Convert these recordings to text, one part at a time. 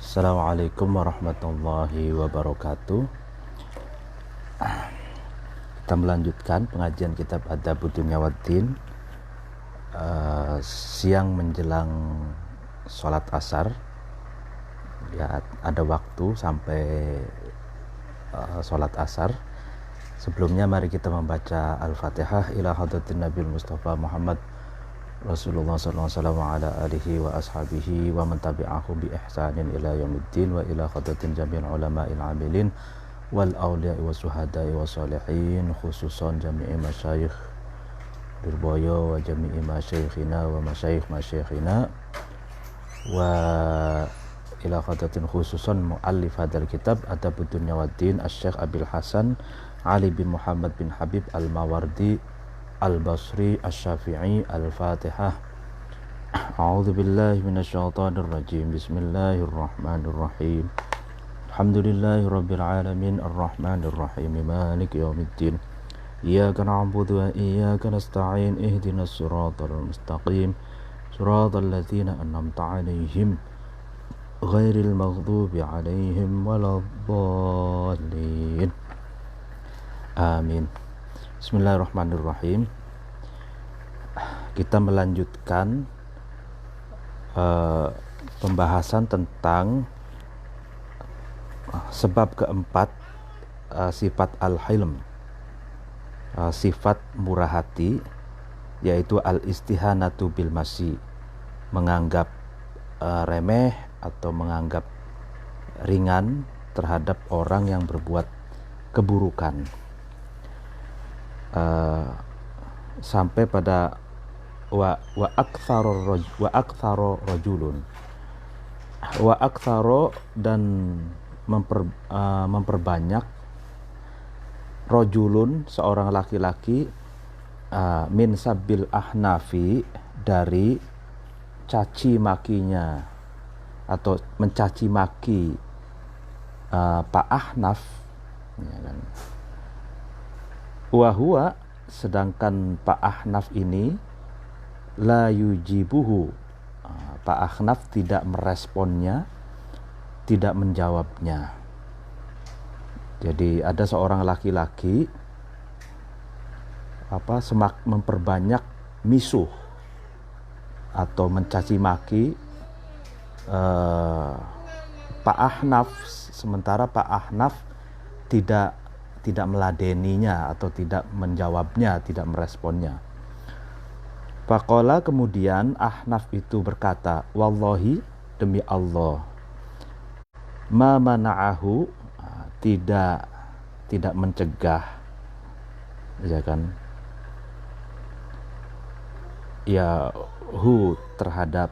Assalamualaikum warahmatullahi wabarakatuh. Kita melanjutkan pengajian kitab Adabud Dunya Waddin, siang menjelang sholat asar. Ya, ada waktu sampai sholat asar. Sebelumnya mari kita membaca Al-Fatihah ila hadratin Nabi Mustafa Muhammad Rasulullah sallallahu alaihi wasallam wa ala alihi wa ashabihi wa man tabi'ahum bi ihsanin ila yaumiddin wa ila hadratin jami'il ulama'il amilin wal awliya'i was suhada'i was salihin, khususan jami'i masyayikh Lirboyo wa jami'i masyayikhina wa masyayikhina wa ila hadratin khususan muallif hadal kitab Adabud Dunya Waddin Asy-Syaikh Abil Hasan Ali bin Muhammad bin Habib Al-Mawardi Al-Basri Asy-Syafi'i. Al-Fatihah. A'udzu billahi minasyaitonir rajim. Bismillahirrahmanirrahim. Alhamdulillahirabbil alamin arrahmanir rahim maliki yaumiddin. Iyyaka na'budu wa iyyaka nasta'in ihdinas siratal mustaqim. Siratal ladzina an'amta 'alaihim ghairil maghdubi 'alaihim waladdallin. Amin. Bismillahirrahmanirrahim. Kita melanjutkan pembahasan tentang sebab keempat, sifat al-hilm, sifat murah hati, yaitu al-istihanatu bil masi, menganggap remeh atau menganggap ringan terhadap orang yang berbuat keburukan. Sampai pada wa aktsaro rajulun, wa aktsaro, dan memperbanyak rajulun, seorang laki-laki, min sabil ahnafi, dari caci makinya atau mencaci maki Pak Ahnaf, ya kan. Wahua, sedangkan Pak Ahnaf ini la yujibuhu, Pak Ahnaf tidak meresponnya, tidak menjawabnya. Jadi ada seorang laki-laki memperbanyak misuh atau mencaci maki Pak Ahnaf, sementara Pak Ahnaf tidak meladeninya atau tidak menjawabnya, tidak meresponnya. Faqala, kemudian Ahnaf itu berkata, wallahi, demi Allah, ma mana'ahu, tidak mencegah, ya kan, ya hu, terhadap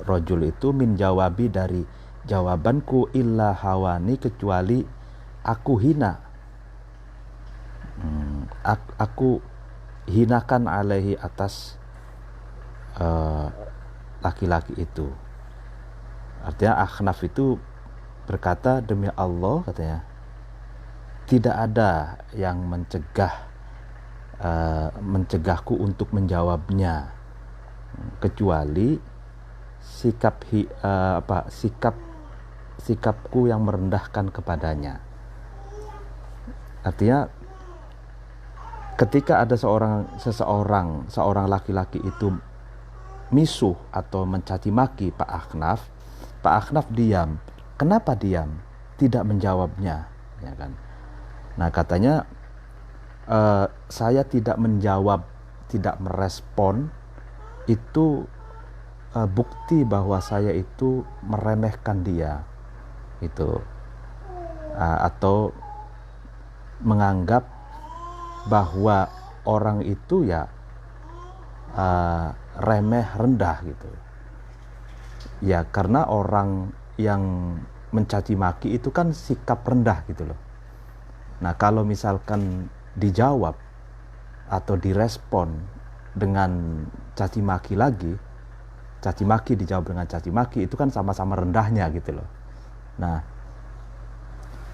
rajul itu, min jawabi, dari jawabanku, illa hawani, kecuali aku hina, aku hinakan alaihi, atas laki-laki itu. Artinya Ahnaf itu berkata, demi Allah, katanya, tidak ada yang mencegahku untuk menjawabnya, kecuali sikapku yang merendahkan kepadanya. Artinya ketika ada seorang laki-laki itu misuh atau mencaci maki Pak Ahnaf diam. Kenapa diam? Tidak menjawabnya, ya kan? Nah, katanya, saya tidak menjawab, tidak merespon, itu bukti bahwa saya itu meremehkan dia, itu atau menganggap bahwa orang itu ya remeh, rendah gitu. Ya, karena orang yang mencaci maki itu kan sikap rendah gitu loh. Nah, kalau misalkan dijawab atau direspon dengan caci maki lagi, caci maki dijawab dengan caci maki, itu kan sama-sama rendahnya gitu loh. Nah,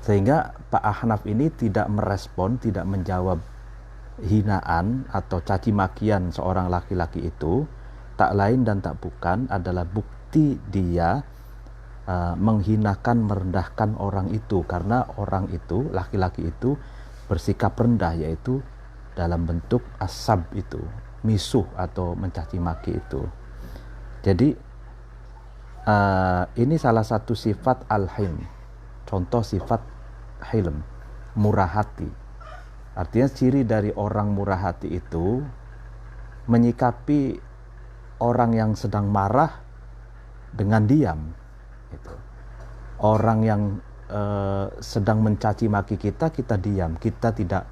sehingga Pak Ahnaf ini tidak merespon, tidak menjawab hinaan atau caci makian seorang laki-laki itu, tak lain dan tak bukan adalah bukti dia menghinakan, merendahkan orang itu, karena orang itu, laki-laki itu bersikap rendah, yaitu dalam bentuk asab itu, misuh atau mencaci maki itu. Jadi ini salah satu sifat al-hilm, contoh sifat hilm, murah hati. Artinya ciri dari orang murah hati itu menyikapi orang yang sedang marah dengan diam. Gitu. Orang yang sedang mencaci maki kita, kita diam, kita tidak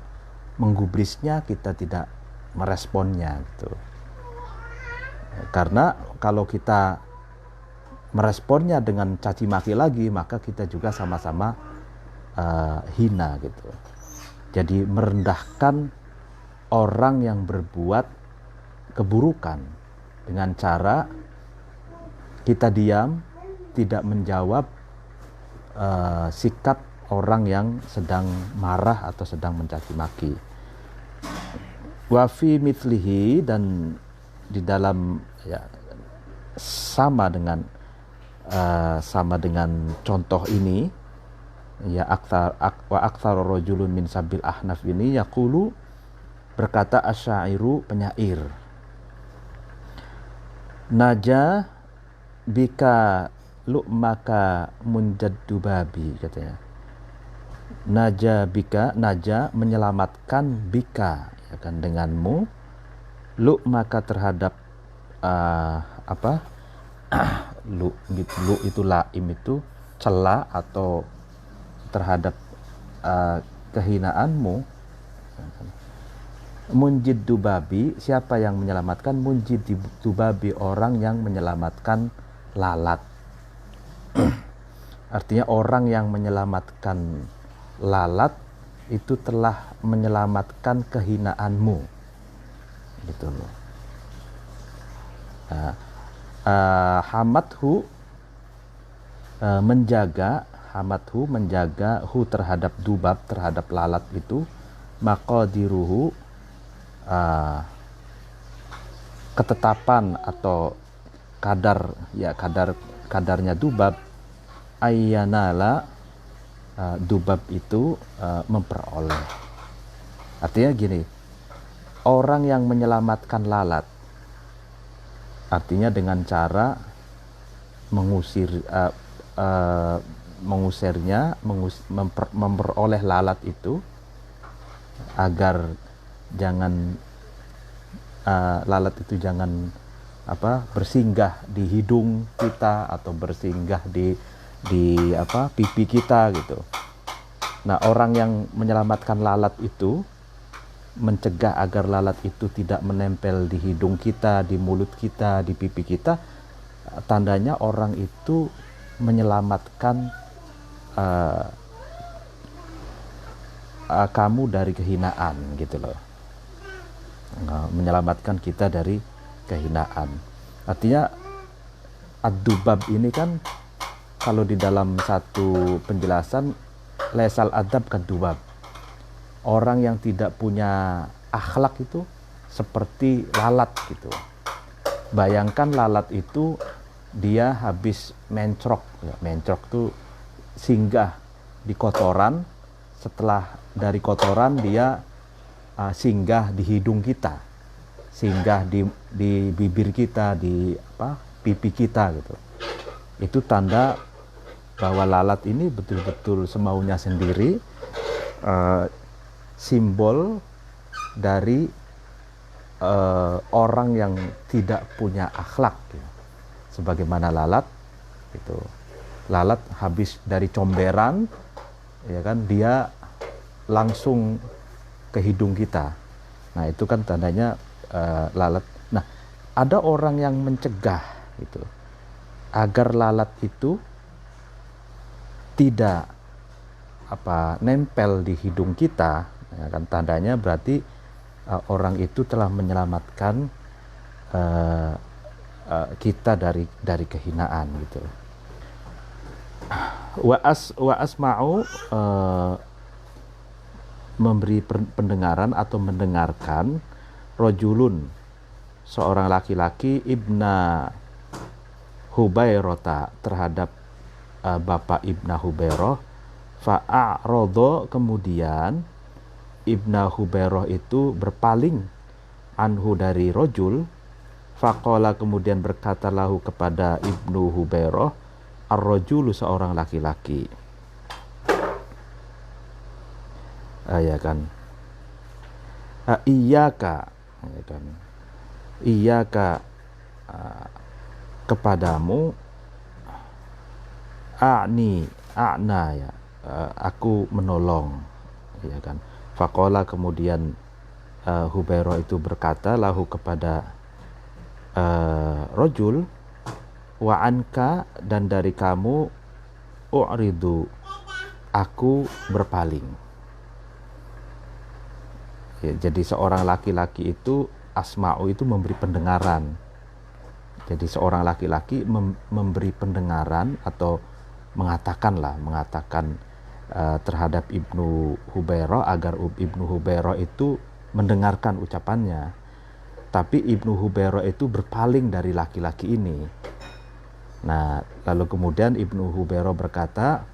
menggubrisnya, kita tidak meresponnya. Gitu. Karena kalau kita meresponnya dengan caci maki lagi, maka kita juga sama-sama hina gitu. Jadi merendahkan orang yang berbuat keburukan dengan cara kita diam, tidak menjawab sikap orang yang sedang marah atau sedang mencaci maki. Wa fi mithlihi, dan di dalam sama dengan contoh ini, ya wa aktsar rajulun min sabil ahnaf ini yaqulu, berkata asyairu, penyair, naja bika lu'maka munjaddu babi, katanya. Naja bika, naja menyelamatkan, bika ya kan, denganmu, lu'maka terhadap lu itu laim itu cela atau terhadap kehinaanmu. Munjid dubabi, siapa yang menyelamatkan? Munjid dubabi, orang yang menyelamatkan lalat. Artinya orang yang menyelamatkan lalat itu telah menyelamatkan kehinaanmu, gitu loh. Hamadhu, menjaga, hamadhu menjaga, hu terhadap dubab, terhadap lalat itu, maqadiruhu, ketetapan atau kadarnya dubab, ayyanala, dubab itu memperoleh. Artinya gini, orang yang menyelamatkan lalat, artinya dengan cara mengusirnya, memperoleh lalat itu agar jangan lalat itu jangan bersinggah di hidung kita atau bersinggah di pipi kita gitu. Nah, orang yang menyelamatkan lalat itu mencegah agar lalat itu tidak menempel di hidung kita, di mulut kita, di pipi kita. Tandanya orang itu menyelamatkan kamu dari kehinaan, gitu loh. Menyelamatkan kita dari kehinaan. Artinya ad-dubab ini kan, kalau di dalam satu penjelasan, lesal adab kadubab, orang yang tidak punya akhlak itu seperti lalat gitu. Bayangkan lalat itu dia habis mencrok, mencrok tuh singgah di kotoran, setelah dari kotoran dia singgah di hidung kita, singgah di bibir kita, di pipi kita gitu. Itu tanda bahwa lalat ini betul-betul semaunya sendiri, simbol dari orang yang tidak punya akhlak gitu. Sebagaimana lalat itu, lalat habis dari comberan, ya kan, dia langsung ke hidung kita. Nah, itu kan tandanya lalat. Nah, ada orang yang mencegah itu agar lalat itu tidak nempel di hidung kita, ya kan, tandanya berarti orang itu telah menyelamatkan kita dari kehinaan gitu. Wa asma'u, memberi pendengaran atau mendengarkan, rojulun, seorang laki-laki, ibna Hubairota, terhadap bapak Ibnu Hubairah. Fa'a'radha, kemudian Ibnu Hubairah itu berpaling anhu dari rojul. Faqala, kemudian berkata lahu kepada Ibnu Hubairah, ar-rajulu, seorang laki-laki. Ya kan, iyyaka, ya kan, iyyaka, kepadamu, a'na, ya, aku menolong, ya kan. Faqala, kemudian Hubairah itu berkata lahu kepada rojul, wa anka, dan dari kamu, u'ridu, aku berpaling. Ya, jadi seorang laki-laki itu, asma'u itu memberi pendengaran. Jadi seorang laki-laki memberi pendengaran atau mengatakan terhadap Ibnu Hubairah agar Ibnu Hubairah itu mendengarkan ucapannya. Tapi Ibnu Hubairah itu berpaling dari laki-laki ini. Nah, lalu kemudian Ibnu Hubairah berkata,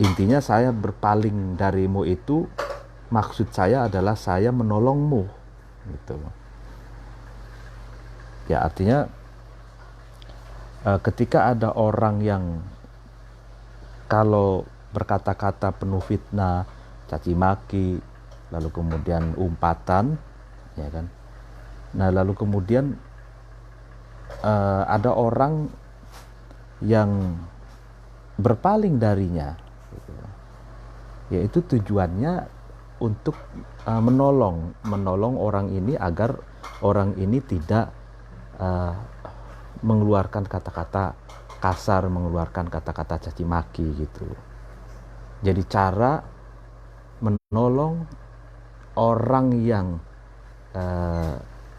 intinya saya berpaling darimu itu, maksud saya adalah saya menolongmu, gitu. Ya, artinya ketika ada orang yang kalau berkata-kata penuh fitnah, caci maki, lalu kemudian umpatan, ya kan. Nah, lalu kemudian ada orang yang berpaling darinya, gitu. Yaitu tujuannya untuk menolong orang ini agar orang ini tidak mengeluarkan kata-kata kasar, mengeluarkan kata-kata caci maki, gitu. Jadi cara menolong orang yang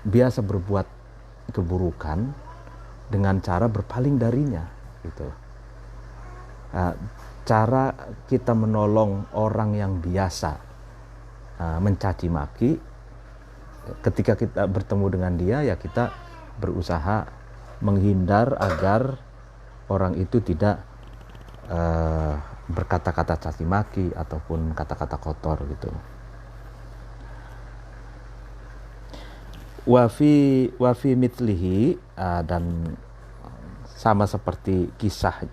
biasa berbuat keburukan dengan cara berpaling darinya, gitu. Cara kita menolong orang yang biasa mencaci maki, ketika kita bertemu dengan dia, ya kita berusaha menghindar agar orang itu tidak berkata-kata caci maki ataupun kata-kata kotor, gitu. Wafi mitlihi, dan sama seperti kisah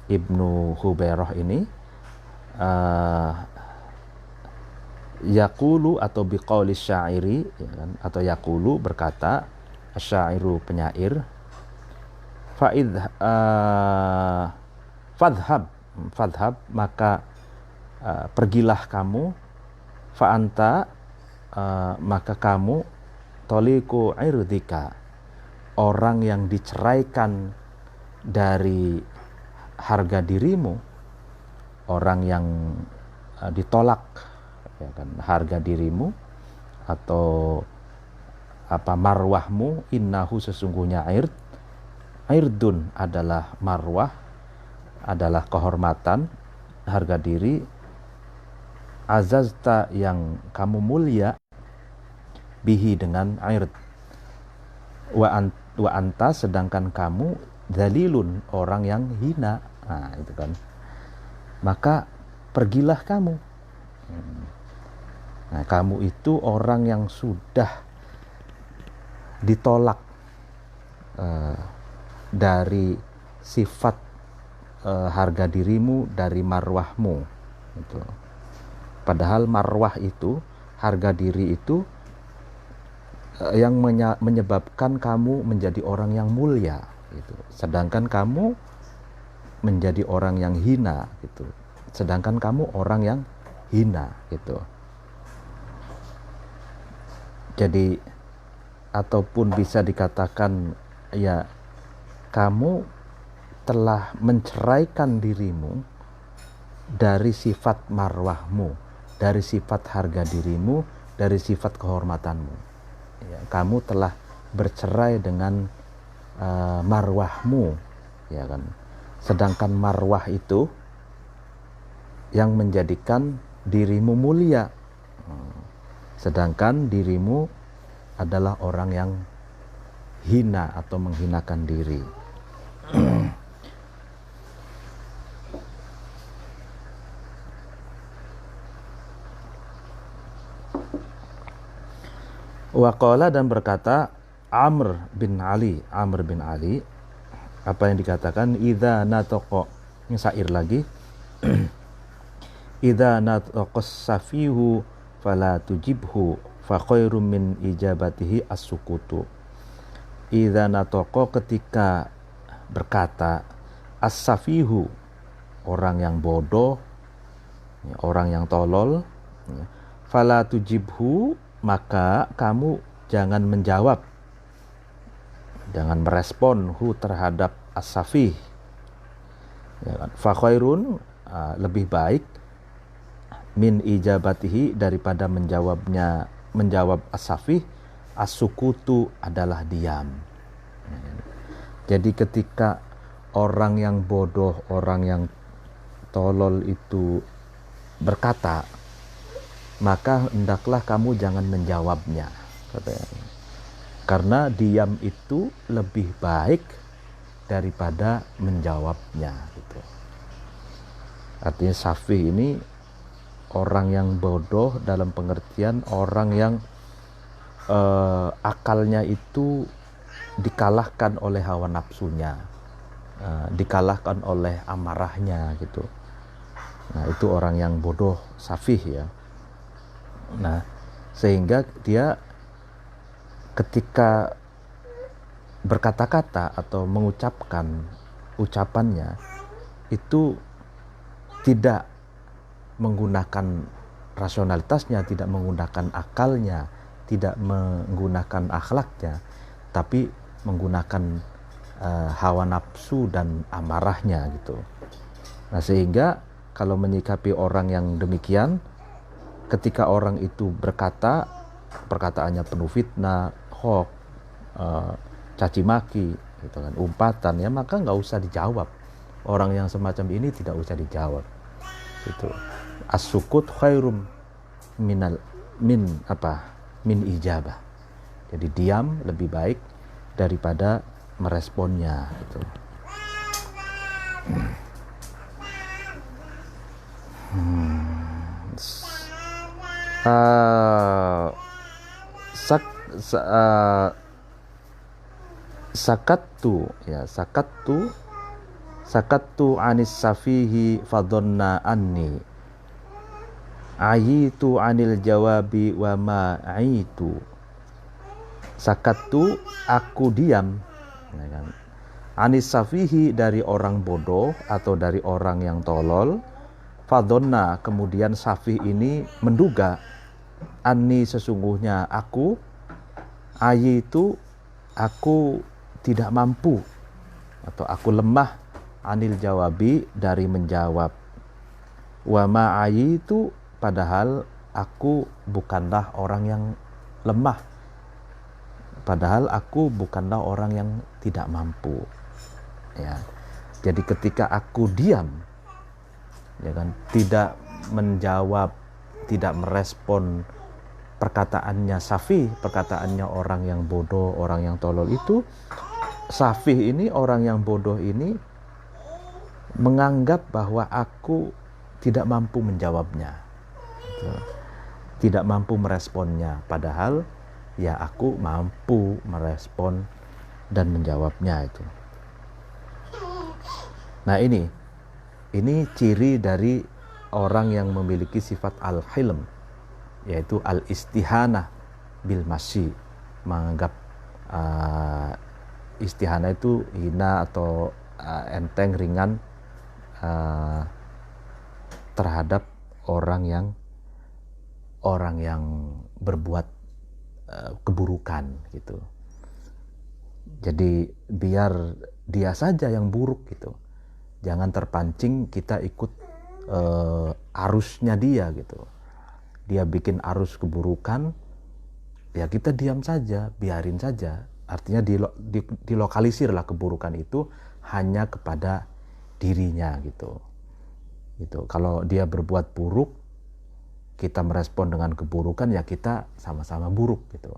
Ibnu Hubairah ini, yaqulu, atau biqauli syairi, ya kan? Atau yaqulu, berkata syairu, penyair, fadhhab, maka pergilah kamu, fa'anta, maka kamu, toliku irdika, orang yang diceraikan dari harga dirimu, orang yang ditolak, ya kan, harga dirimu atau marwahmu. Innahu, sesungguhnya irdun adalah marwah, adalah kehormatan, harga diri. Azazta, yang kamu mulia, bihi, dengan ird. Wa anta, sedangkan kamu, dzalilun, orang yang hina. Nah, itu kan. Maka pergilah kamu. Nah, kamu itu orang yang sudah ditolak dari sifat harga dirimu, dari marwahmu, gitu. Padahal marwah itu, harga diri itu, yang menyebabkan kamu menjadi orang yang mulia, gitu. Sedangkan kamu menjadi orang yang hina, gitu. Sedangkan kamu orang yang hina, gitu. Jadi, ataupun bisa dikatakan, ya, kamu telah menceraikan dirimu dari sifat marwahmu, dari sifat harga dirimu, dari sifat kehormatanmu. Ya, kamu telah bercerai dengan marwahmu, ya kan. Sedangkan marwah itu yang menjadikan dirimu mulia, sedangkan dirimu adalah orang yang hina atau menghinakan diri. Waqala, dan berkata Amr bin Ali, apa yang dikatakan, idza nataqa, ini syair lagi, idza nataqas safihu fala tujibhu fa khairum min ijabatihi as-sukutu. Idza nataqa, ketika berkata, as-safihu, orang yang bodoh, orang yang tolol, fala tujibhu, maka kamu jangan menjawab, jangan merespon hu terhadap as-safih. Fa khairun, lebih baik, min ijabatihi, daripada menjawab as-safih, as-sukutu, adalah diam. Jadi ketika orang yang bodoh, orang yang tolol itu berkata, maka hendaklah kamu jangan menjawabnya, katanya. Karena diam itu lebih baik daripada menjawabnya, gitu. Artinya safih ini orang yang bodoh dalam pengertian orang yang akalnya itu dikalahkan oleh hawa nafsunya, dikalahkan oleh amarahnya, gitu. Nah, itu orang yang bodoh, safih ya. Nah, sehingga dia ketika berkata-kata atau mengucapkan ucapannya itu tidak menggunakan rasionalitasnya, tidak menggunakan akalnya, tidak menggunakan akhlaknya, tapi menggunakan hawa nafsu dan amarahnya, gitu. Nah, sehingga kalau menyikapi orang yang demikian, ketika orang itu berkata, perkataannya penuh fitnah, hoax, caci maki, gitu kan, umpatan, ya maka nggak usah dijawab. Orang yang semacam ini tidak usah dijawab. Itu as-sukut khairum min ijabah. Jadi diam lebih baik daripada meresponnya, gitu. Sakattu anis safihi fadonna anni ayitu anil jawabi wa ma aitu. Sakattu, aku diam, anis safihi, dari orang bodoh atau dari orang yang tolol. Fadonna, kemudian safih ini menduga, anni, sesungguhnya aku, ayitu, aku tidak mampu atau aku lemah, anil jawabi, dari menjawab, wa ma ayitu, padahal aku bukanlah orang yang lemah, padahal aku bukanlah orang yang tidak mampu, ya. Jadi ketika aku diam, ya kan, tidak menjawab, tidak merespon perkataannya safih, perkataannya orang yang bodoh, orang yang tolol itu, safih ini, orang yang bodoh ini menganggap bahwa aku tidak mampu menjawabnya, tidak mampu meresponnya, padahal ya aku mampu merespon dan menjawabnya, itu. Nah, ini ciri dari orang yang memiliki sifat al-hilm, yaitu al-istihanah bil masyi, menganggap istihanah itu hina atau enteng, ringan terhadap orang yang berbuat keburukan, gitu. Jadi biar dia saja yang buruk, gitu. Jangan terpancing kita ikut arusnya dia, gitu. Dia bikin arus keburukan, ya kita diam saja, biarin saja. Artinya dilokalisirlah keburukan itu hanya kepada dirinya, gitu. Kalau dia berbuat buruk, kita merespon dengan keburukan, ya kita sama-sama buruk, gitu.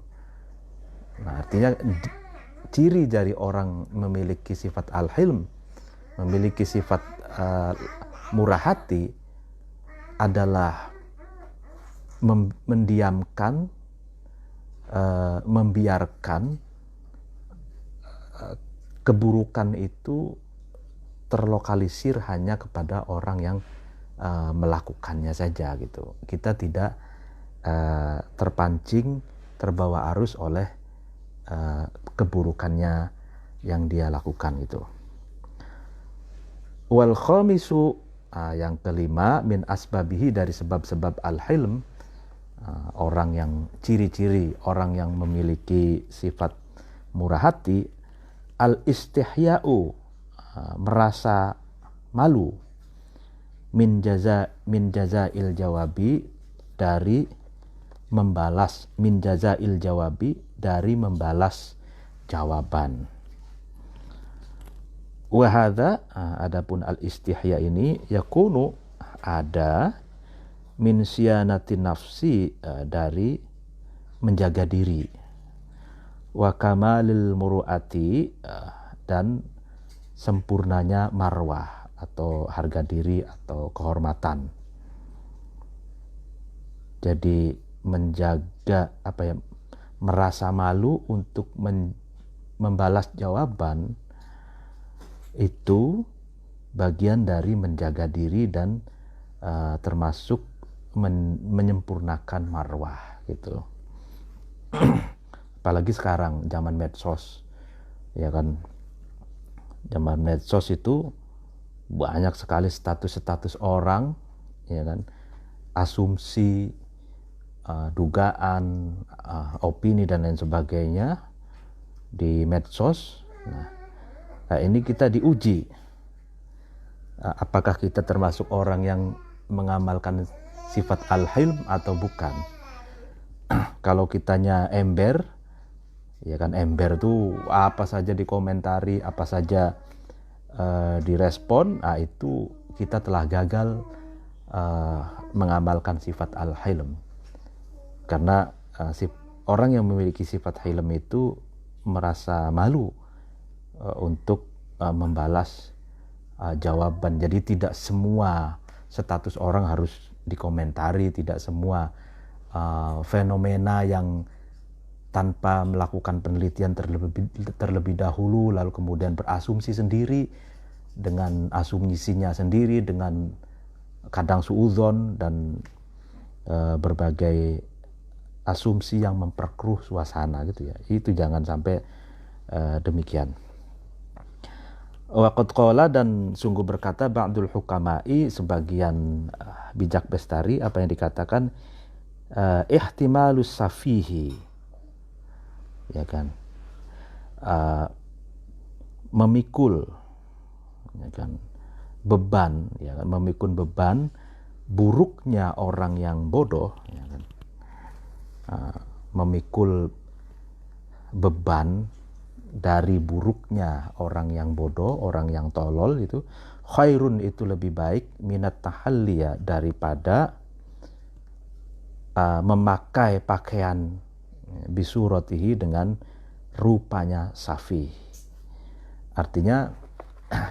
Nah, artinya ciri dari orang memiliki sifat al-hilm, memiliki sifat murah hati, adalah mendiamkan membiarkan keburukan itu terlokalisir hanya kepada orang yang melakukannya saja gitu. Kita tidak terpancing, terbawa arus oleh keburukannya yang dia lakukan gitu. Wal khamisu, yang kelima, min asbabihi, dari sebab-sebab al-hilm, orang yang ciri-ciri orang yang memiliki sifat murah hati, al-istihya'u, merasa malu, min jazail jawabi, dari membalas, min jazail jawabi, dari membalas jawaban. Wa hadza, adapun al-istihya ini, yakunu, ada, min siyanati nafsi, dari menjaga diri, wa kamalil muru'ati, dan sempurnanya marwah atau harga diri atau kehormatan. Jadi menjaga merasa malu untuk membalas jawaban itu bagian dari menjaga diri dan termasuk menyempurnakan marwah gitu. Apalagi sekarang zaman medsos, ya kan, zaman medsos itu banyak sekali status-status orang, ya kan, asumsi, dugaan, opini dan lain sebagainya di medsos. Nah, ini kita diuji, apakah kita termasuk orang yang mengamalkan sifat al-hilm atau bukan. Kalau kitanya ember, ya kan, ember tuh apa saja dikomentari, apa saja direspon, itu kita telah gagal mengamalkan sifat al-hilm. Karena orang yang memiliki sifat hilm itu merasa malu untuk membalas jawaban. Jadi tidak semua status orang harus dikomentari, tidak semua fenomena yang tanpa melakukan penelitian terlebih dahulu lalu kemudian berasumsi sendiri dengan asumsinya sendiri, dengan kadang suudzon dan berbagai asumsi yang memperkeruh suasana gitu ya. Itu jangan sampai demikian. Waqad qala, dan sungguh berkata, ba'dul hukama'i, sebagian bijak bestari, apa yang dikatakan, ihtimalus safihi, ya kan, memikul, ya kan, beban, ya kan, memikul beban buruknya orang yang bodoh, ya kan, memikul beban dari buruknya orang yang bodoh, orang yang tolol itu, khairun, itu lebih baik, minat tahalliya, daripada memakai pakaian bisuratihi, dengan rupanya safi. Artinya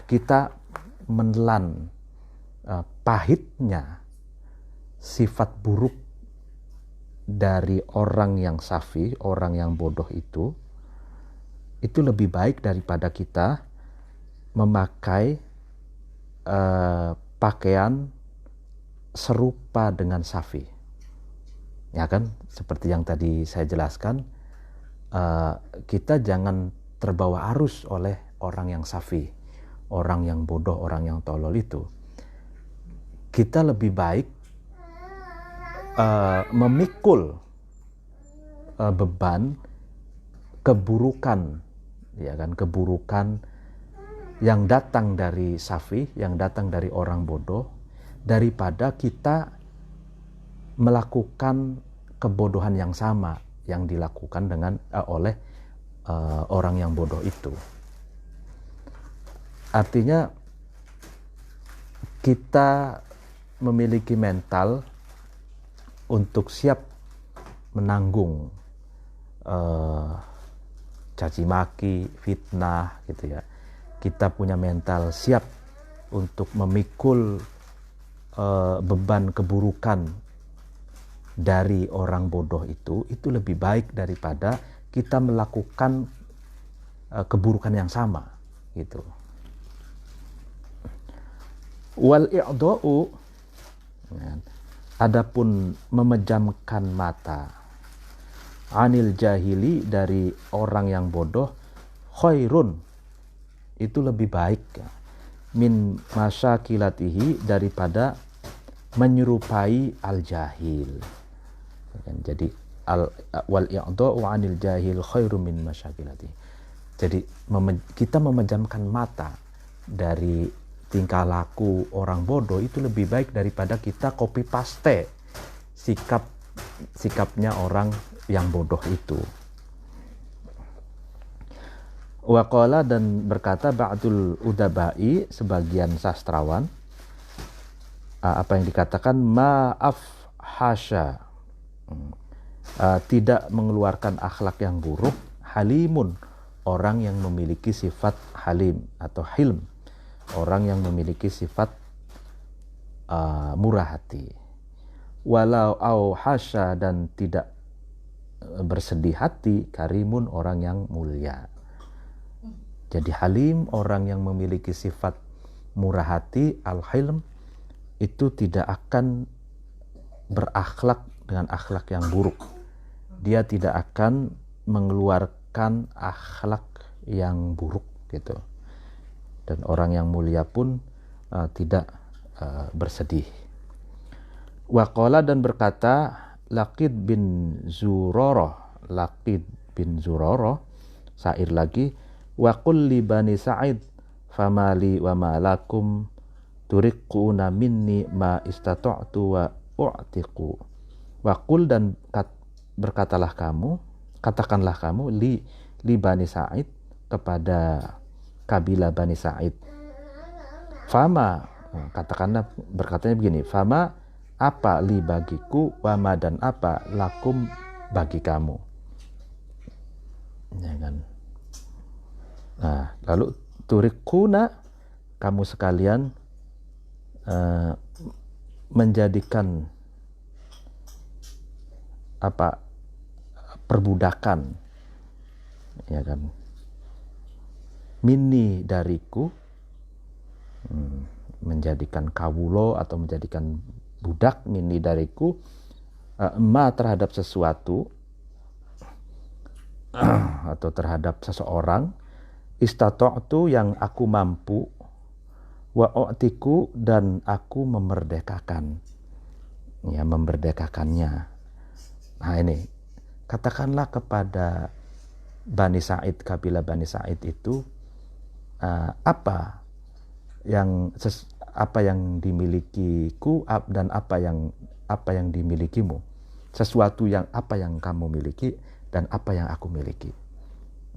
kita menelan pahitnya sifat buruk dari orang yang safi, orang yang bodoh itu lebih baik daripada kita memakai pakaian serupa dengan safi. Ya kan, seperti yang tadi saya jelaskan, kita jangan terbawa arus oleh orang yang safi, orang yang bodoh, orang yang tolol itu. Kita lebih baik memikul beban keburukan, ya kan, keburukan yang datang dari safi, yang datang dari orang bodoh, daripada kita melakukan kebodohan yang sama yang dilakukan oleh orang yang bodoh itu. Artinya kita memiliki mental untuk siap menanggung caci maki, fitnah gitu ya. Kita punya mental siap untuk memikul beban keburukan dari orang bodoh itu lebih baik daripada kita melakukan keburukan yang sama gitu. Wal i'dha'u, adapun memejamkan mata, anil jahili, dari orang yang bodoh, khairun, itu lebih baik, min masyakilatihi, daripada menyerupai al-jahil. Jadi wal i'dha'u anil jahil khairum min masyakilatihi. Jadi kita memejamkan mata dari tingkah laku orang bodoh itu lebih baik daripada kita copy paste sikapnya orang yang bodoh itu. Waqala, dan berkata ba'dul udabai, sebagian sastrawan, apa yang dikatakan ma'af hasya, tidak mengeluarkan akhlak yang buruk, halimun, orang yang memiliki sifat halim atau hilm, orang yang memiliki sifat murah hati. Walau au hasya, dan tidak bersedih hati, karimun, orang yang mulia. Jadi halim, orang yang memiliki sifat murah hati, al-hilm, itu tidak akan berakhlak dengan akhlak yang buruk. Dia tidak akan mengeluarkan akhlak yang buruk gitu. Dan orang yang mulia pun tidak bersedih. Waqala, dan berkata Laqid bin Zurarah, syair lagi, wa qul li bani Sa'id famali wa ma lakum turiquna minni ma istata'tu wa u'tiqu. Wa qul, dan berkatalah kamu, katakanlah kamu, li bani Sa'id, kepada kabilah Bani Sa'id. Fama, katakanlah, berkatanya begini, fama, apa, li, bagiku, wama, dan apa, lakum, bagi kamu. Ya kan? Nah, lalu turikuna, kamu sekalian menjadikan apa, perbudakan, ya kan, minni, dariku, menjadikan kawulo atau menjadikan budak, minni, dariku, ma, terhadap sesuatu atau terhadap seseorang, istata'tu, yang aku mampu, wa u'tiku, dan aku memerdekakan, ya, memerdekakannya. Nah ini, katakanlah kepada Bani Sa'id, kabilah Bani Sa'id itu, apa yang dimilikiku dan apa yang dimilikimu, sesuatu yang apa yang kamu miliki dan apa yang aku miliki.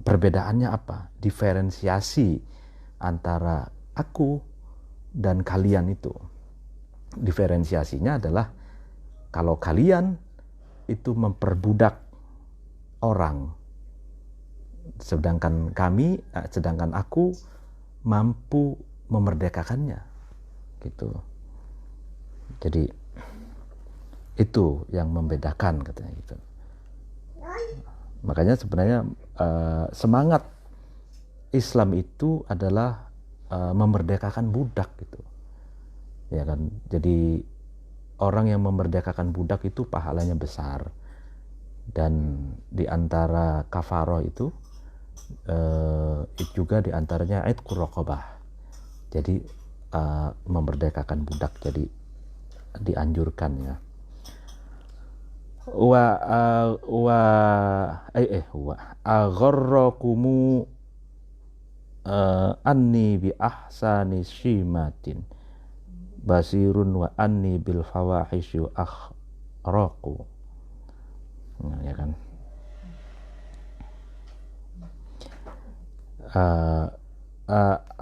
Perbedaannya apa? Diferensiasi antara aku dan kalian itu. Diferensiasinya adalah kalau kalian itu memperbudak orang, sedangkan aku mampu memerdekakannya, gitu. Jadi itu yang membedakan, katanya gitu. Makanya sebenarnya semangat Islam itu adalah memerdekakan budak, gitu, ya kan. Jadi orang yang memerdekakan budak itu pahalanya besar, dan di antara kafaroh itu juga diantaranya aitqur raqabah. Jadi memerdekakan budak, jadi dianjurkan, ya. Wa agharrakumu anni bi ahsani shimatin basirun wa anni bil fawahisyu akhraqu. Nah, ya kan.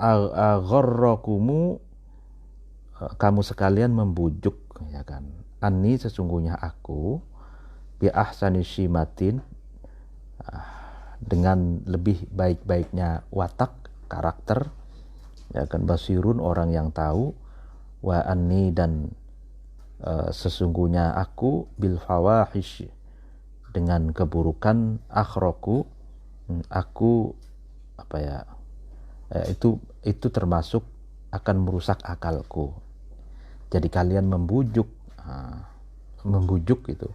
Agharrakumu, kamu sekalian membujuk, ya kan, anni, sesungguhnya aku, bi ahsani shimatin, dengan lebih baik-baiknya watak, karakter, ya kan, basirun, orang yang tahu, wa anni, dan sesungguhnya aku bil fawahish, dengan keburukan, akhroku, aku apa ya, itu termasuk akan merusak akalku. Jadi kalian membujuk itu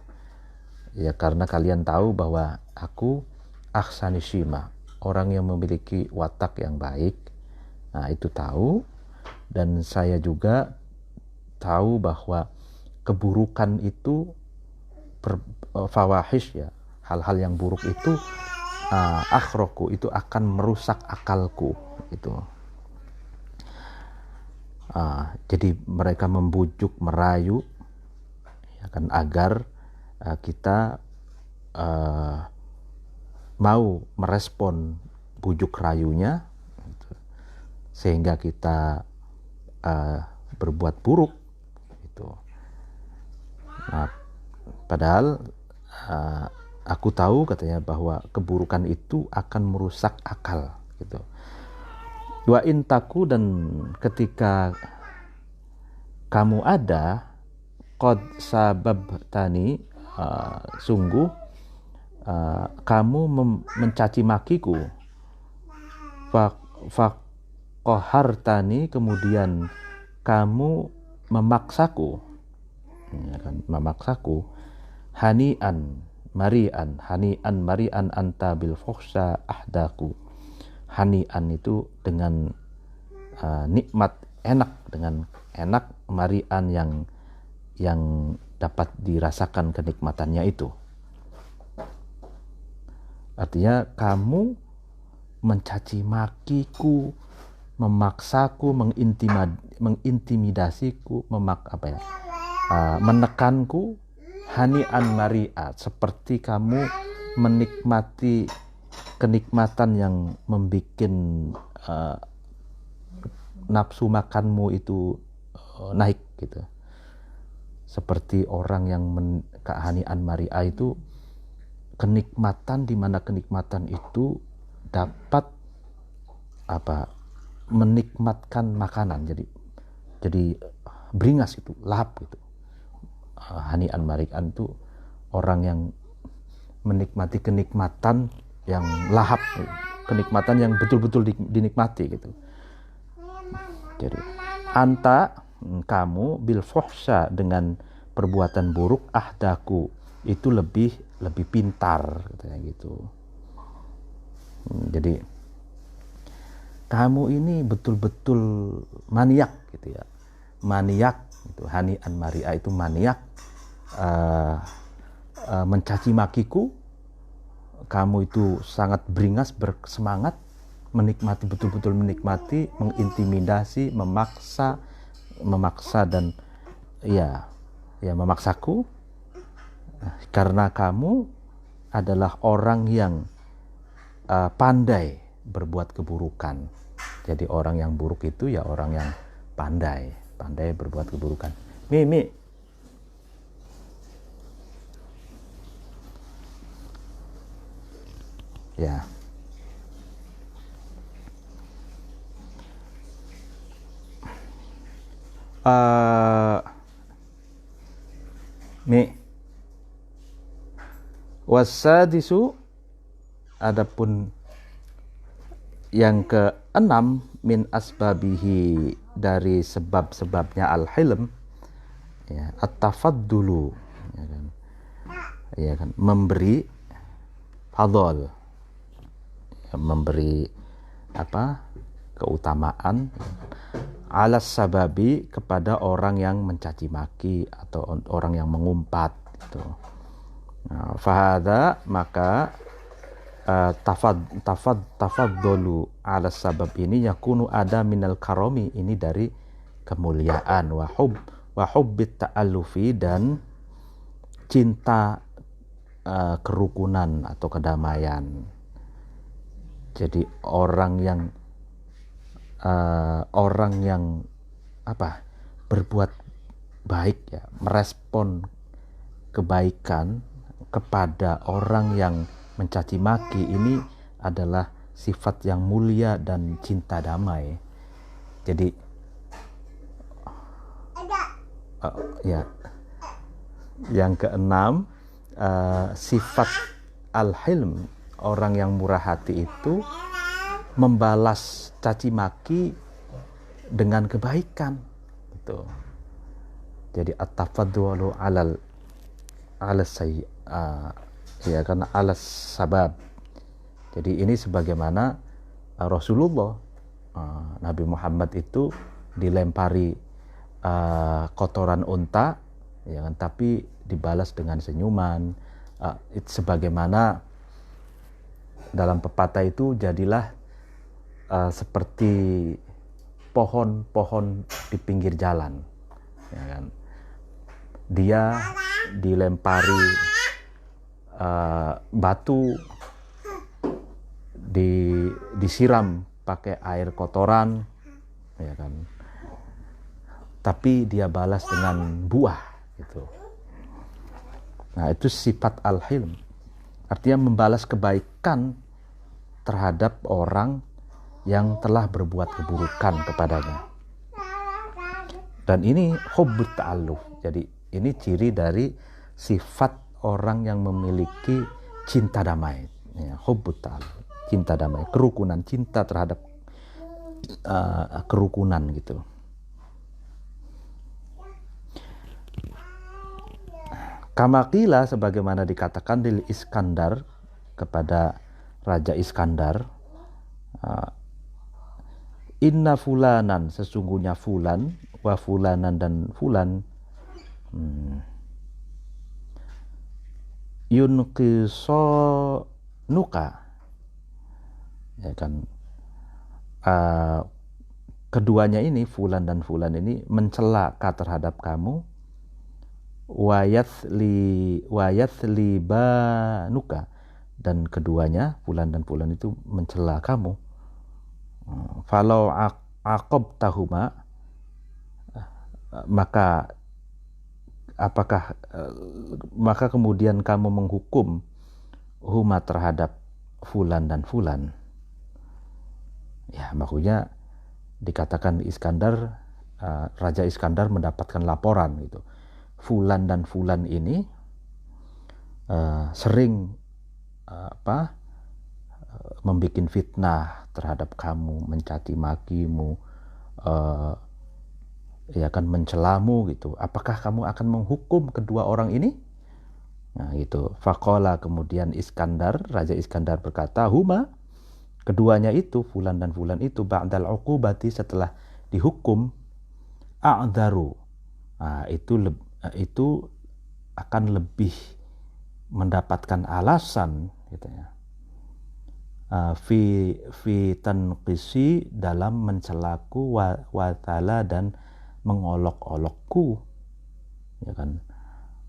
ya, karena kalian tahu bahwa aku ahsanishima, orang yang memiliki watak yang baik. Nah, itu tahu. Dan saya juga tahu bahwa keburukan itu fawahish ya, hal-hal yang buruk itu akhroku, itu akan merusak akalku itu. Jadi mereka membujuk, merayu ya kan, agar kita mau merespon bujuk rayunya gitu, sehingga kita berbuat buruk gitu. Nah, padahal aku tahu katanya bahwa keburukan itu akan merusak akal gitu. Wa intaku, dan ketika kamu ada, qad sababtani, sungguh kamu mencaci makiku, faqahartani, kemudian kamu memaksaku ya kan, memaksaku, hanian marian anta bil fuhsha ahdaku. Hanian itu dengan nikmat, enak, dengan enak, marian yang dapat dirasakan kenikmatannya itu. Artinya kamu mencaci makiku, memaksaku, mengintimidasiku, menekanku, hanian mariat, seperti kamu menikmati kenikmatan yang membuat nafsu makanmu itu naik gitu. Seperti orang yang hanian mari'a itu kenikmatan, di mana kenikmatan itu dapat menikmatkan makanan, jadi beringas itu, lahap gitu. Hanian mari'an itu orang yang menikmati kenikmatan yang lahap, kenikmatan yang betul-betul dinikmati gitu. Jadi kamu bil fuhsha, dengan perbuatan buruk, ahdaku, itu lebih pintar katanya gitu. Jadi kamu ini betul-betul maniak gitu ya, maniak itu. Hanian mari'a itu maniak, mencaci makiku, kamu itu sangat beringas, bersemangat, menikmati, betul-betul menikmati, mengintimidasi, memaksa dan ya memaksaku, karena kamu adalah orang yang pandai berbuat keburukan. Jadi orang yang buruk itu ya orang yang pandai berbuat keburukan. Mi ya. Mi wasadisu, adapun yang keenam, min asbabihi, dari sebab-sebabnya al-hilm ya, at-tafaddulu ya kan, memberi fadl, memberi keutamaan, alas sababi, kepada orang yang mencaci maki atau orang yang mengumpat gitu. Nah, fahada, maka tafaddulu ala sabab ini yakunu ada minal karomi, ini dari kemuliaan, wa hubbit ta'allufi, dan cinta kerukunan atau kedamaian. Jadi orang yang berbuat baik ya, merespon kebaikan kepada orang yang mencaci maki, ini adalah sifat yang mulia dan cinta damai. Jadi Yang keenam, sifat al-hilm, orang yang murah hati itu membalas caci maki dengan kebaikan gitu. Jadi at-tafaddulu ala sayyi, ya kan, alas sabab. Jadi ini sebagaimana Rasulullah, Nabi Muhammad itu dilempari kotoran unta, ya kan, tapi dibalas dengan senyuman. Sebagaimana dalam pepatah itu, jadilah seperti pohon-pohon di pinggir jalan, ya kan. Dia dilempari batu, disiram pakai air kotoran, ya kan, tapi dia balas dengan buah gitu. Nah, itu sifat al-hilm, artinya membalas kebaikan terhadap orang yang telah berbuat keburukan kepadanya. Dan ini hubbut ta'alluf. Jadi ini ciri dari sifat orang yang memiliki cinta damai, ya, hubbut ta'alluf, cinta damai, kerukunan, cinta terhadap kerukunan gitu. Kama qila, sebagaimana dikatakan lil Iskandar, kepada Raja Iskandar, inna fulanan, sesungguhnya fulan, wa fulanan, dan fulan, yunqiso nuka, ya kan, keduanya ini, fulan dan fulan ini, mencela terhadap kamu, wayathli banuka, dan keduanya, fulan dan fulan itu, mencela kamu. Falau aqabtahuma, maka kemudian kamu menghukum huma, terhadap fulan dan fulan. Ya, maksudnya dikatakan Iskandar, Raja Iskandar mendapatkan laporan gitu, fulan dan fulan ini sering membikin fitnah terhadap kamu, mencaci makimu, ya kan, mencelamu gitu. Apakah kamu akan menghukum kedua orang ini? Nah gitu. Faqala, kemudian Iskandar, Raja Iskandar berkata, huma, keduanya itu, fulan dan fulan itu, ba'dal uqubati, setelah dihukum, a'dharu, nah, itu akan lebih mendapatkan alasan gitu ya, fi tanqisi, dalam mencelaku, wa ta'ala, dan mengolok-olokku, ya kan.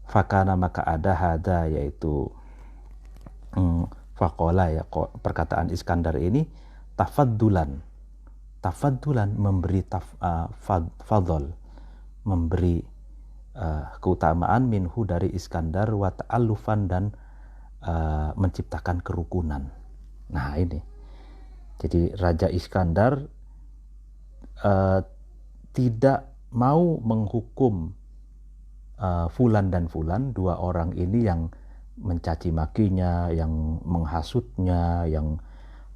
Fakana, maka ada hada, yaitu faqala, ya, perkataan Iskandar ini, tafaddulan, memberi fadl, memberi keutamaan, minhu, dari Iskandar, wa ta'allufan, dan menciptakan kerukunan. Nah ini, jadi Raja Iskandar tidak mau menghukum fulan dan fulan, dua orang ini yang mencaci makinya, yang menghasutnya, yang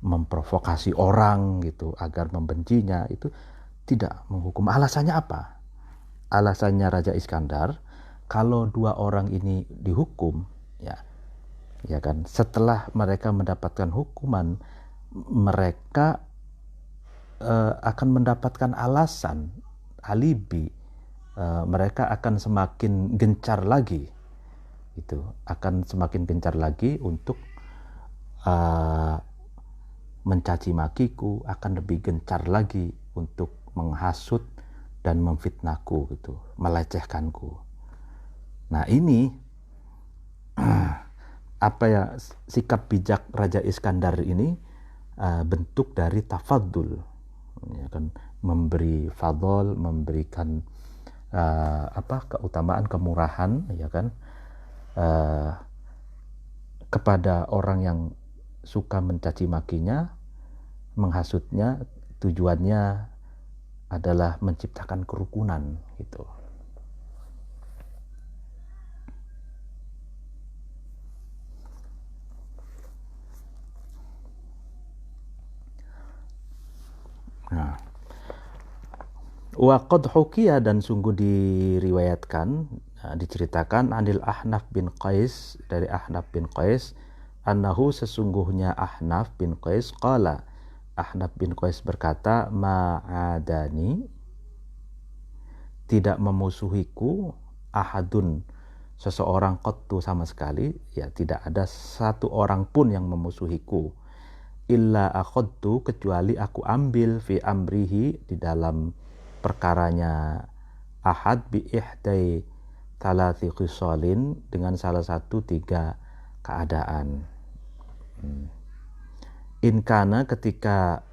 memprovokasi orang gitu agar membencinya, itu tidak menghukum. Alasannya apa? Alasannya Raja Iskandar, kalau dua orang ini dihukum, ya kan, setelah mereka mendapatkan hukuman, mereka akan mendapatkan alasan, alibi, mereka akan semakin gencar lagi, itu akan semakin gencar lagi untuk mencaci makiku, akan lebih gencar lagi untuk menghasut dan memfitnahku gitu, melecehkanku. Nah ini apa ya, sikap bijak Raja Iskandar ini bentuk dari tafaddul, ya kan, memberi fadl, memberikan keutamaan, kemurahan, ya kan, kepada orang yang suka mencaci makinya, menghasutnya. Tujuannya adalah menciptakan kerukunan gitu. Nah, wa qad hukiya, dan sungguh diriwayatkan, diceritakan anil Ahnaf bin Qais, dari Ahnaf bin Qais, annahu, sesungguhnya Ahnaf bin Qais, qala, Ahnaf bin Qais berkata, ma'adani, tidak memusuhiku, ahadun, seseorang, qattu, sama sekali, ya tidak ada satu orang pun yang memusuhiku, illa akhadtu, kecuali aku ambil, fi amrihi, di dalam perkaranya ahad, bi ihdai thalathi khisalin, dengan salah satu 3 keadaan. In kana, ketika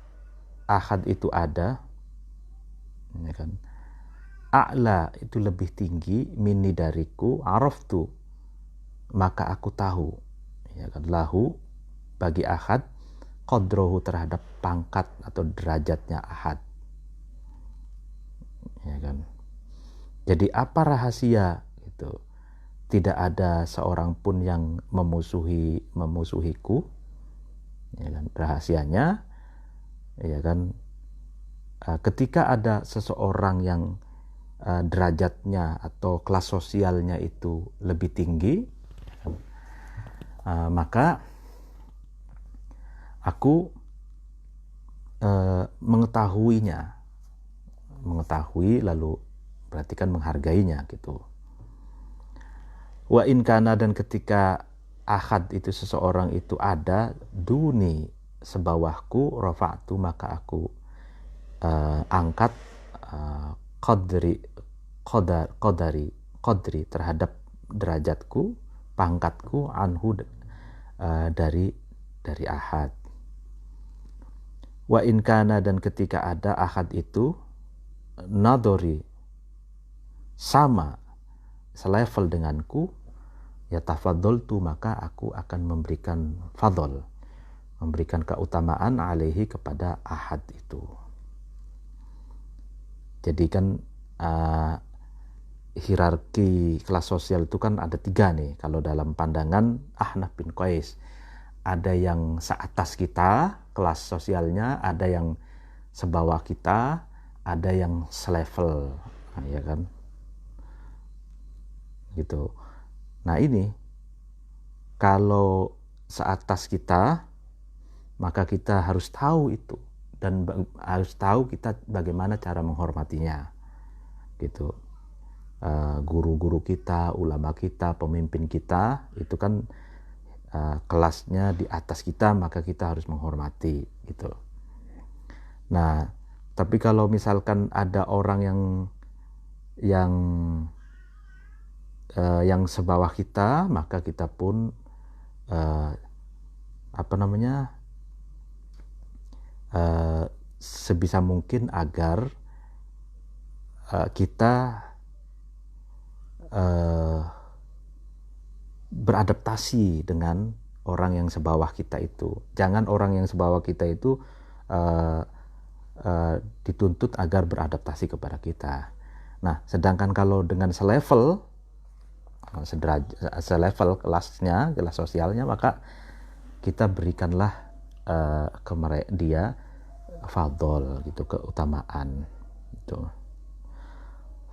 ahad itu ada, ya kan, a'la, itu lebih tinggi, minni, dariku, araftu, maka aku tahu, ya kan, lahu, bagi ahad, qadrohu, terhadap pangkat atau derajatnya ahad, ya kan. Jadi apa rahasia gitu? Tidak ada seorang pun yang memusuhiku, ya kan. Rahasianya, ya kan, ketika ada seseorang yang derajatnya atau kelas sosialnya itu lebih tinggi, maka aku mengetahui lalu berarti kan menghargainya gitu. Wa in kana, dan ketika ahad itu, seseorang itu ada, duni, sebawahku, rafa'tu, maka aku angkat qadri terhadap derajatku, pangkatku, anhu, dari ahad. Wa in kana, dan ketika ada ahad itu, nadori, sama, selevel denganku, ya tafadoltu, maka aku akan memberikan fadol, memberikan keutamaan alaihi, kepada ahad itu. Jadi kan hierarki kelas sosial itu kan ada 3 nih, kalau dalam pandangan Ahnaf bin Qais. Ada yang seatas kita kelas sosialnya, ada yang sebawah kita, ada yang selevel, ya kan, gitu. Nah ini, kalau seatas kita, maka kita harus tahu itu, dan harus tahu kita bagaimana cara menghormatinya, gitu. Guru-guru kita, ulama kita, pemimpin kita, itu kan kelasnya di atas kita, maka kita harus menghormati, gitu. Nah, tapi kalau misalkan ada orang yang sebawah kita, maka kita pun sebisa mungkin agar kita beradaptasi dengan orang yang sebawah kita itu. Jangan orang yang sebawah kita itu dituntut agar beradaptasi kepada kita. Nah, sedangkan kalau dengan selevel kelasnya, kelas sosialnya, maka kita berikanlah ke dia fadol, gitu, keutamaan gitu.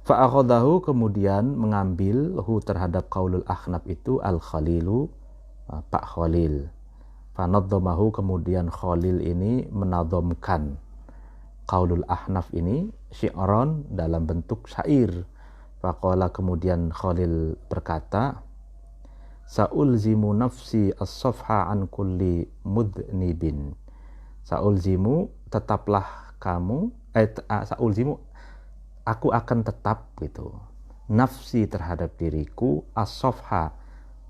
Fa'akhadahu, kemudian mengambil terhadap qaulul Ahnaf itu, al-Khalilu, Pak Khalil. Fanaddomahu, kemudian Khalil ini menaddomkan qaulul Ahnaf ini, syi'ron, dalam bentuk syair. Faqala, kemudian Khalil berkata, sa'ulzimu nafsi as-safha an kulli mudnibin. Sa'ulzimu, tetaplah kamu, sa'ulzimu, aku akan tetap, gitu, nafsi, terhadap diriku, as-safha,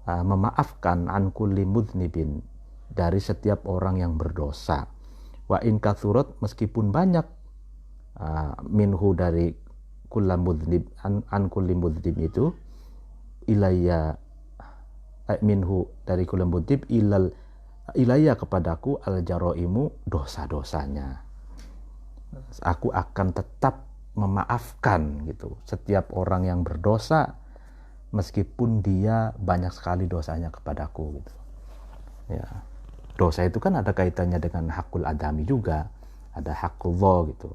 memaafkan, an kulli mudnibin, dari setiap orang yang berdosa. Wa in kathurat, meskipun banyak, minhu, dari kulla mudnib, an kulli mudnib itu, ilayya, minhu, dari kulla mudnib, ilayya, kepadaku, al jaraimu, dosa-dosanya. Aku akan tetap memaafkan, gitu, setiap orang yang berdosa, meskipun dia banyak sekali dosanya kepadaku, gitu. Ya, dosa itu kan ada kaitannya dengan hakul adami juga, ada haqqullah gitu.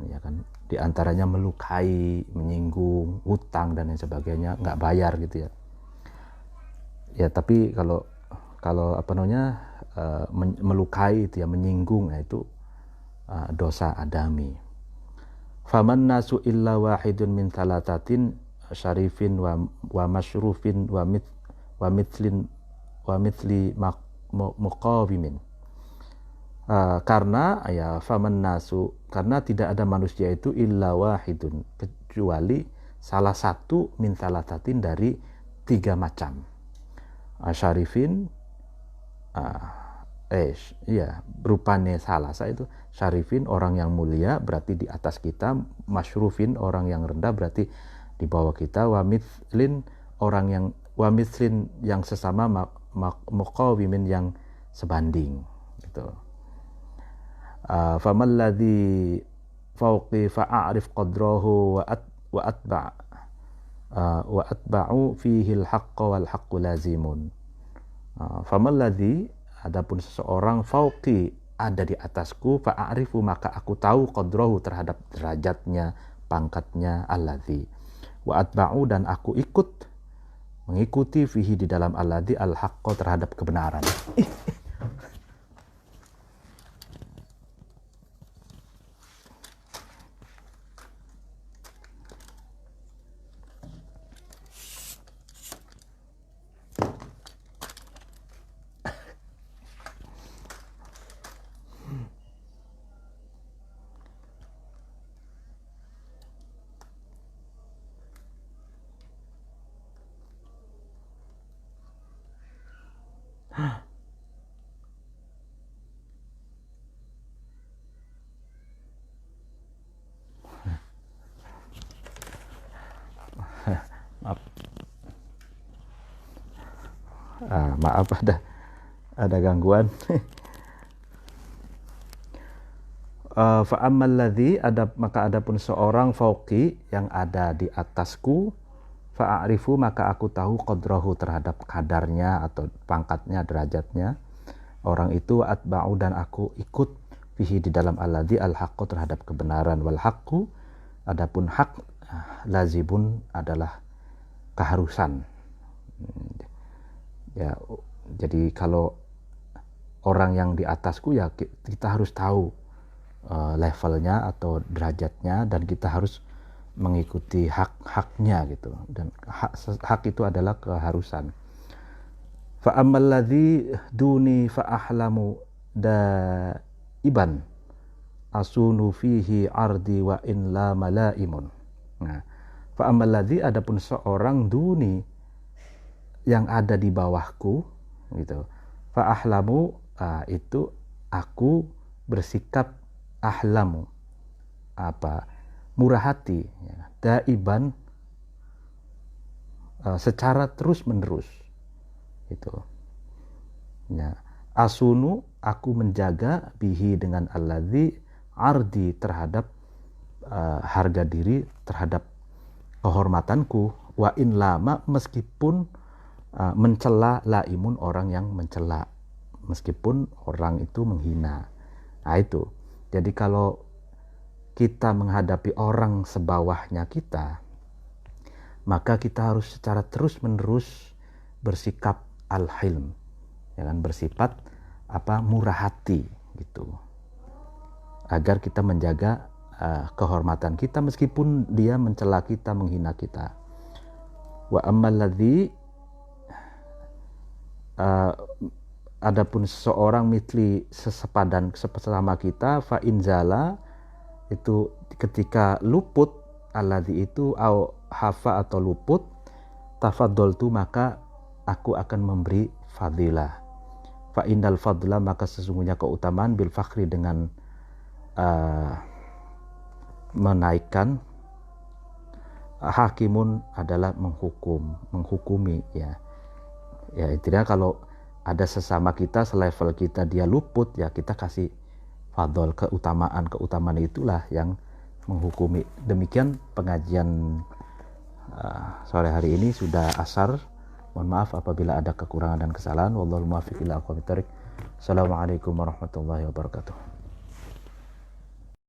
Ya kan, di antaranya melukai, menyinggung, hutang dan lain sebagainya, nggak bayar gitu ya. Ya tapi kalau apa namanya melukai itu ya, menyinggung, ya itu dosa adami. Faman nasu illa wahidun min thalatatin syarifin wa masyrufin wa mithli muqawimin. Karena ya faman nasu, karena tidak ada manusia itu illa wahidun, kecuali salah satu min thalatatin dari 3 macam. Syarifin rupanya salah saya itu syarifin, orang yang mulia berarti di atas kita, masyrufin orang yang rendah berarti di bawah kita, wa mithlin yang sesama, muqawimin yang sebanding gitu. Famal ladzi fawqi fa'arif qadrahu wa atba'u fihi al-haqqa wal haqqu lazimun. Famal ladzi, adapun seseorang, fauqi ada di atasku, fa'arifu maka aku tahu, qadrahu terhadap derajatnya, pangkatnya, alladzi, wa atba'u dan aku mengikuti fihi di dalam alladzi, al-haqqa terhadap kebenaran. Maaf ada gangguan. Fa'ammal ladzi, maka adapun seorang, fauqi yang ada di atasku, fa'arifu maka aku tahu, qadrahu terhadap kadarnya atau pangkatnya, derajatnya orang itu, atba'u dan aku ikut fihi di dalam alladzi, al-haqqu terhadap kebenaran, wal haqqu adapun hak, lazibun adalah keharusan. Ya, jadi kalau orang yang di atasku ya kita harus tahu levelnya atau derajatnya, dan kita harus mengikuti hak-haknya gitu, dan hak itu adalah keharusan. Fa ammal ladzi duni fa ahlamu daiban asunu fihi ardi wa in la malaimun. Nah, fa ammal ladzi adapun seorang duni yang ada di bawahku gitu, fa ahlamu itu aku bersikap, ahlamu murah hati ya, daiban secara terus menerus itu ya. Asunu aku menjaga, bihi dengan alladzi, ardi terhadap harga diri, terhadap kehormatanku, wa in lama meskipun mencela, laimun orang yang mencela, meskipun orang itu menghina. Nah itu, jadi kalau kita menghadapi orang sebawahnya kita, maka kita harus secara terus menerus bersikap al-hilm, ya kan, bersifat murah hati gitu, agar kita menjaga kehormatan kita meskipun dia mencela kita, menghina kita. Wa ammal ladzi adapun seseorang mitli sesepadan sesama kita, fa inzala itu ketika luput, alladzi itu au hafa atau luput, tafadoltu maka aku akan memberi fadilah. Fa indal fadla maka sesungguhnya keutamaan, bil fakhri dengan menaikkan, hakimun adalah menghukumi ya intinya kalau ada sesama kita selevel kita dia luput, ya kita kasih fadol, keutamaan itulah yang menghukumi. Demikian pengajian sore hari ini, sudah asar. Mohon maaf apabila ada kekurangan dan kesalahan. Wallahul muwaffiq ila aqwamit thoriq. Assalamualaikum warahmatullahi wabarakatuh.